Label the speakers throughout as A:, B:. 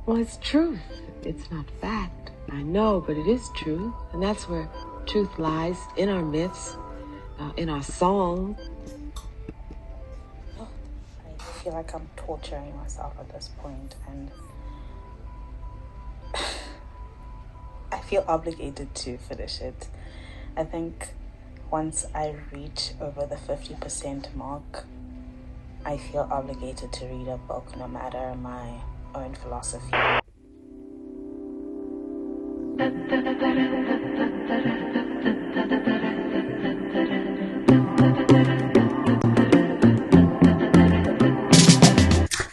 A: Well, it's truth. It's not fact. I know, but it is truth. And that's where truth lies, in our myths, in our song.
B: I feel like I'm torturing myself at this point, and I feel obligated to finish it. I think once I reach over the 50% mark, I feel obligated to read a book, no matter my own philosophy.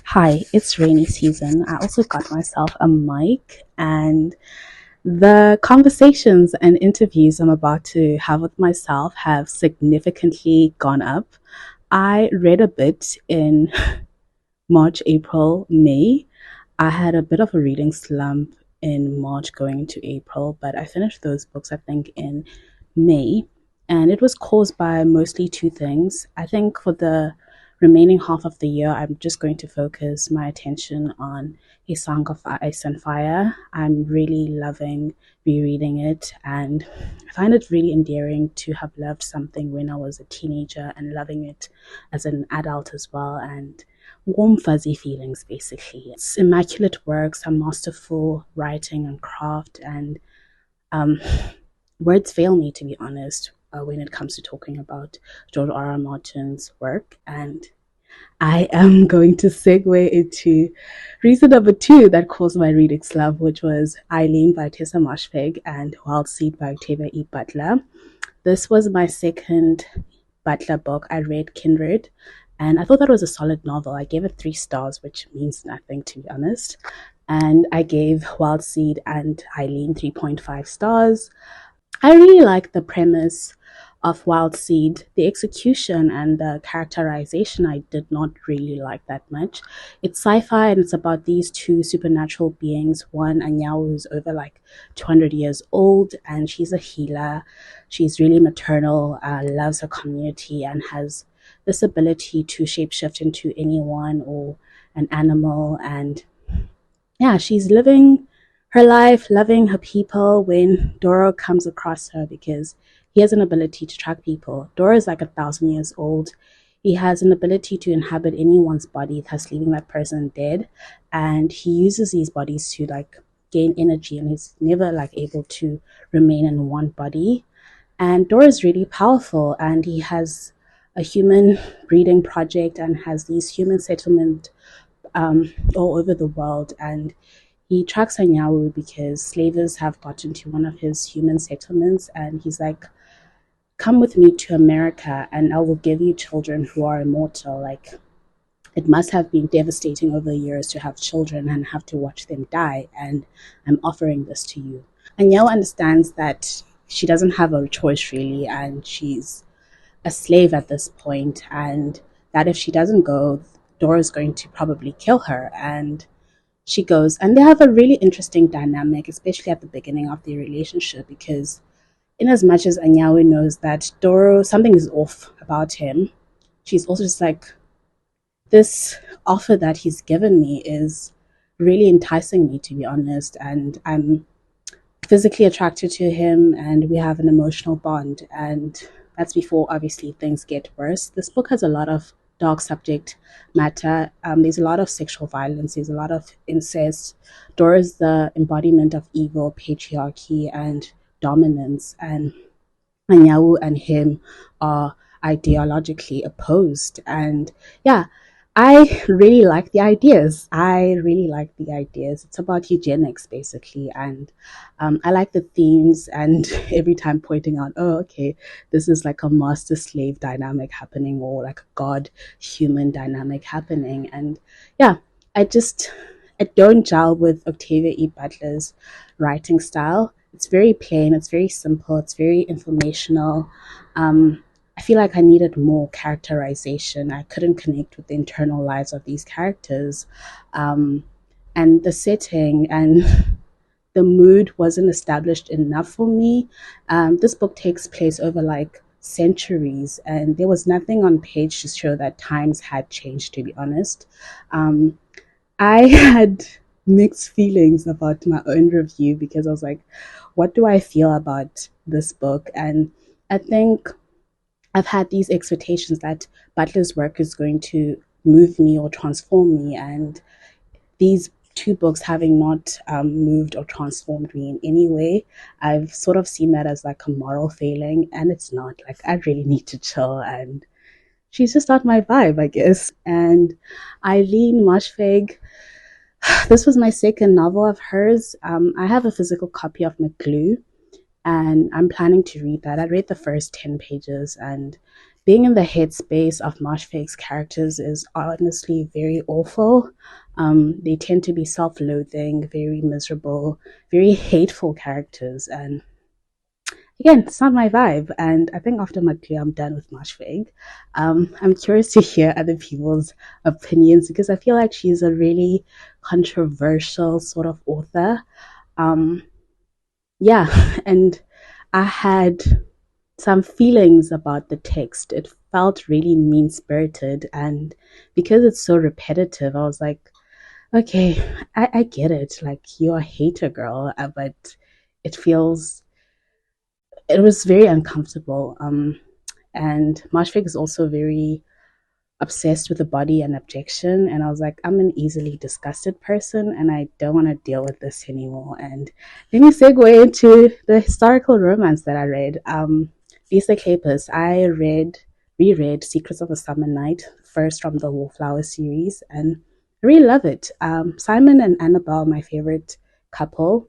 B: Hi, it's rainy season. I also got myself a mic, and the conversations and interviews I'm about to have with myself have significantly gone up. I read a bit in March, April, May. I had a bit of a reading slump in March going into April, but I finished those books, I think, in May. And it was caused by mostly two things. I think for the remaining half of the year, I'm just going to focus my attention on A Song of Ice and Fire. I'm really loving rereading it, and I find it really endearing to have loved something when I was a teenager and loving it as an adult as well. And warm, fuzzy feelings, basically. It's immaculate work, some masterful writing and craft, and words fail me, to be honest, when it comes to talking about George R.R. Martin's work. And I am going to segue into reason number 2 that caused my reading slump, which was Eileen by Ottessa Moshfegh and Wild Seed by Octavia Butler. This was my second Butler book. I read Kindred, and I thought that was a solid novel. I gave it 3 stars, which means nothing, to be honest. And I gave Wild Seed and Eileen 3.5 stars. I really like the premise of Wild Seed. The execution and the characterization I did not really like that much. It's sci-fi, and it's about these 2 supernatural beings. One, Anyawu, who's over like 200 years old, and she's a healer. She's really maternal, loves her community, and has this ability to shapeshift into anyone or an animal. And yeah, she's living her life, loving her people, when Doro comes across her, because he has an ability to track people. Doro is like 1,000 years old. He has an ability to inhabit anyone's body, thus leaving that person dead. And he uses these bodies to like gain energy, and he's never like able to remain in one body. And Doro is really powerful, and he has a human breeding project and has these human settlement all over the world. And he tracks Anyawu because slavers have gotten to one of his human settlements, and he's like, come with me to America and I will give you children who are immortal. Like, it must have been devastating over the years to have children and have to watch them die, and I'm offering this to you. Anyawu understands that she doesn't have a choice really, and she's a slave at this point, and that if she doesn't go, Dora's going to probably kill her. And she goes, and they have a really interesting dynamic, especially at the beginning of their relationship, because in as much as Anyawu knows that Doro, something is off about him, she's also just like, this offer that he's given me is really enticing me, to be honest, and I'm physically attracted to him, and we have an emotional bond. And that's before obviously things get worse. This book has a lot of dark subject matter. There's a lot of sexual violence, there's a lot of incest. Dora is the embodiment of evil, patriarchy, and dominance, and Anyawu and him are ideologically opposed. And yeah, I really like the ideas. It's about eugenics, basically. And I like the themes, and every time pointing out, oh, okay, this is like a master slave dynamic happening, or like a god human dynamic happening. And yeah, I don't gel with Octavia Butler's writing style. It's very plain, it's very simple, it's very informational. I feel like I needed more characterization. I couldn't connect with the internal lives of these characters. And the setting and the mood wasn't established enough for me. This book takes place over like centuries, and there was nothing on page to show that times had changed, to be honest. I had mixed feelings about my own review because I was like, what do I feel about this book? And I think I've had these expectations that Butler's work is going to move me or transform me, and these two books having not moved or transformed me in any way, I've sort of seen that as like a moral failing, and it's not. Like, I really need to chill, and she's just not my vibe, I guess. And Eileen Moshfegh, this was my second novel of hers. I have a physical copy of McGlue, and I'm planning to read that. I read the first 10 pages, and being in the headspace of Moshfegh's characters is honestly very awful. They tend to be self loathing, very miserable, very hateful characters, and again, it's not my vibe. And I think after McGlue, I'm done with Moshfegh. I'm curious to hear other people's opinions because I feel like she's a really controversial sort of author. Um, yeah, and I had some feelings about the text. It felt really mean spirited, and because it's so repetitive, I was like, okay, I get it. Like, you're a hater girl, but it feels, it was very uncomfortable. And Marshfield is also very obsessed with the body and objection, and I was like, I'm an easily disgusted person and I don't want to deal with this anymore. And let me segue into the historical romance that I read. Lisa Kleypas, I reread Secrets of a Summer Night, first from the Wallflower series, and I really love it. Simon and Annabelle, my favorite couple,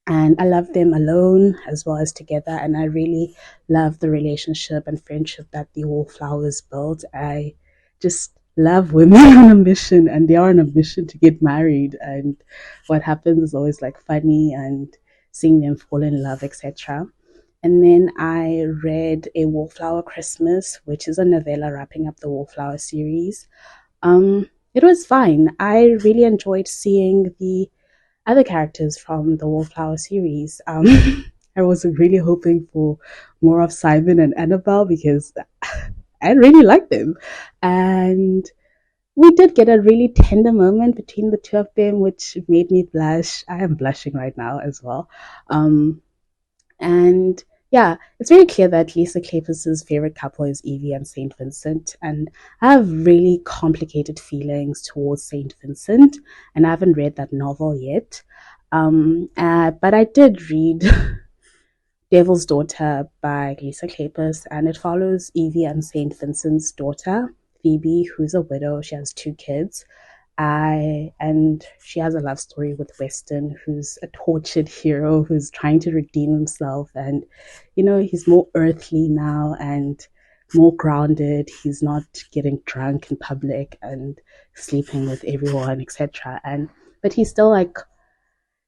B: and I love them alone as well as together. And I really love the relationship and friendship that the Wallflowers built. I just love women on a mission, and they are on a mission to get married. And what happens is always like funny, and seeing them fall in love, etc. And then I read A Wallflower Christmas, which is a novella wrapping up the Wallflower series. It was fine. I really enjoyed seeing the other characters from the Wallflower series. I was really hoping for more of Simon and Annabelle because I really liked them. And we did get a really tender moment between the two of them, which made me blush. I am blushing right now as well. And yeah, it's very clear that Lisa Kleypas's favorite couple is Evie and Saint Vincent, and I have really complicated feelings towards Saint Vincent, and I haven't read that novel yet. But I did read Devil's Daughter by Lisa Kleypas, and it follows Evie and Saint Vincent's daughter, Phoebe, who's a widow. She has two kids. And she has a love story with Weston, who's a tortured hero who's trying to redeem himself. And, you know, he's more earthly now and more grounded. He's not getting drunk in public and sleeping with everyone, etc. But he's still like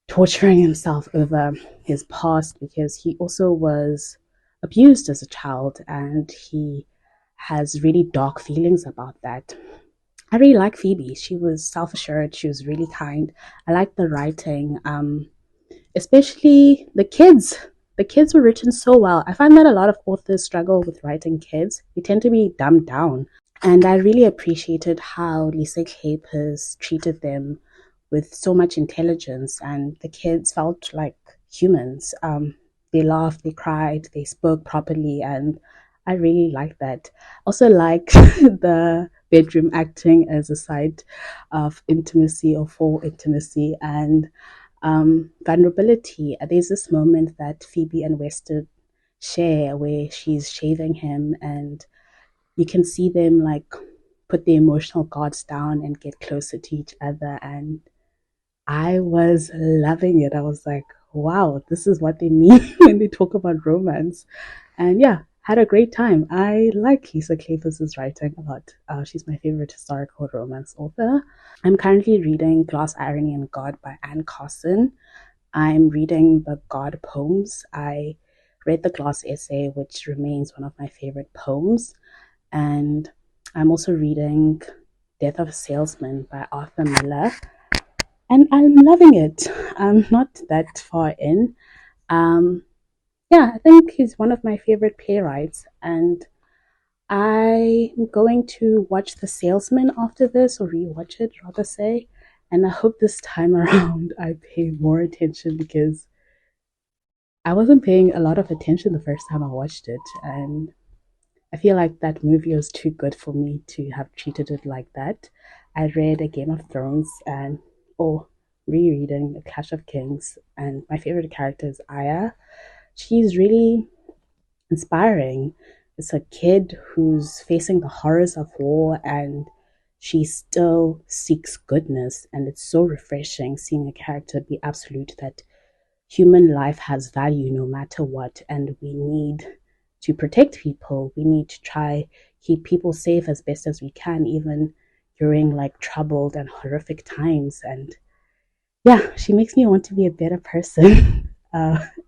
B: torturing himself over his past because he also was abused as a child, and he has really dark feelings about that. I really like Phoebe. She was self-assured. She was really kind. I like the writing, especially the kids. The kids were written so well. I find that a lot of authors struggle with writing kids. They tend to be dumbed down. And I really appreciated how Lisa Kleypas treated them with so much intelligence, and the kids felt like humans. They laughed, they cried, they spoke properly, and I really liked that. Also, like the bedroom acting as a site of intimacy or for intimacy, and vulnerability. There's this moment that Phoebe and Weston share where she's shaving him, and you can see them like put the emotional guards down and get closer to each other. And I was loving it. I was like, wow, this is what they mean when they talk about romance. And yeah, had a great time. I like Lisa Kleypas's writing a lot. She's my favorite historical romance author. I'm currently reading Glass, Irony, and God by Anne Carson. I'm reading the God poems. I read the Glass essay, which remains one of my favorite poems. And I'm also reading Death of a Salesman by Arthur Miller. And I'm loving it. I'm not that far in. Yeah, I think he's one of my favorite playwrights, and I'm going to watch The Salesman after this, or rewatch it, rather say. And I hope this time around I pay more attention, because I wasn't paying a lot of attention the first time I watched it. And I feel like that movie was too good for me to have treated it like that. I read A Game of Thrones and, oh, rereading A Clash of Kings, and my favorite character is Aya. She's really inspiring. It's a kid who's facing the horrors of war, and she still seeks goodness, and it's so refreshing seeing a character be absolute that human life has value no matter what, and we need to protect people. We need to try keep people safe as best as we can, even during like troubled and horrific times. And yeah, she makes me want to be a better person.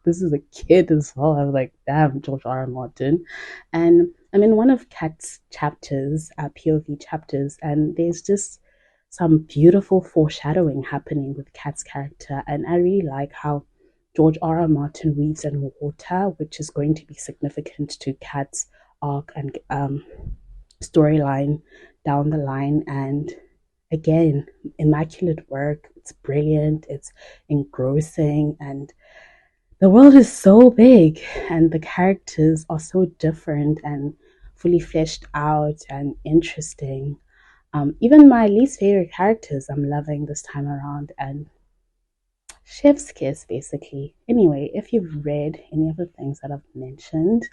B: This is a kid as well. I was like, damn, George R. R. Martin. And I'm in one of Kat's chapters, POV chapters, and there's just some beautiful foreshadowing happening with Kat's character. And I really like how George R. R. Martin weaves in water, which is going to be significant to Kat's arc and storyline down the line. And again, immaculate work. It's brilliant, it's engrossing, and the world is so big, and the characters are so different and fully fleshed out and interesting. Even my least favorite characters, I'm loving this time around, and chef's kiss, basically. Anyway, if you've read any of the things that I've mentioned,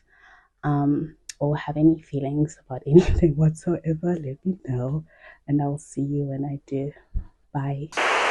B: or have any feelings about anything whatsoever, let me know, and I'll see you when I do. Bye.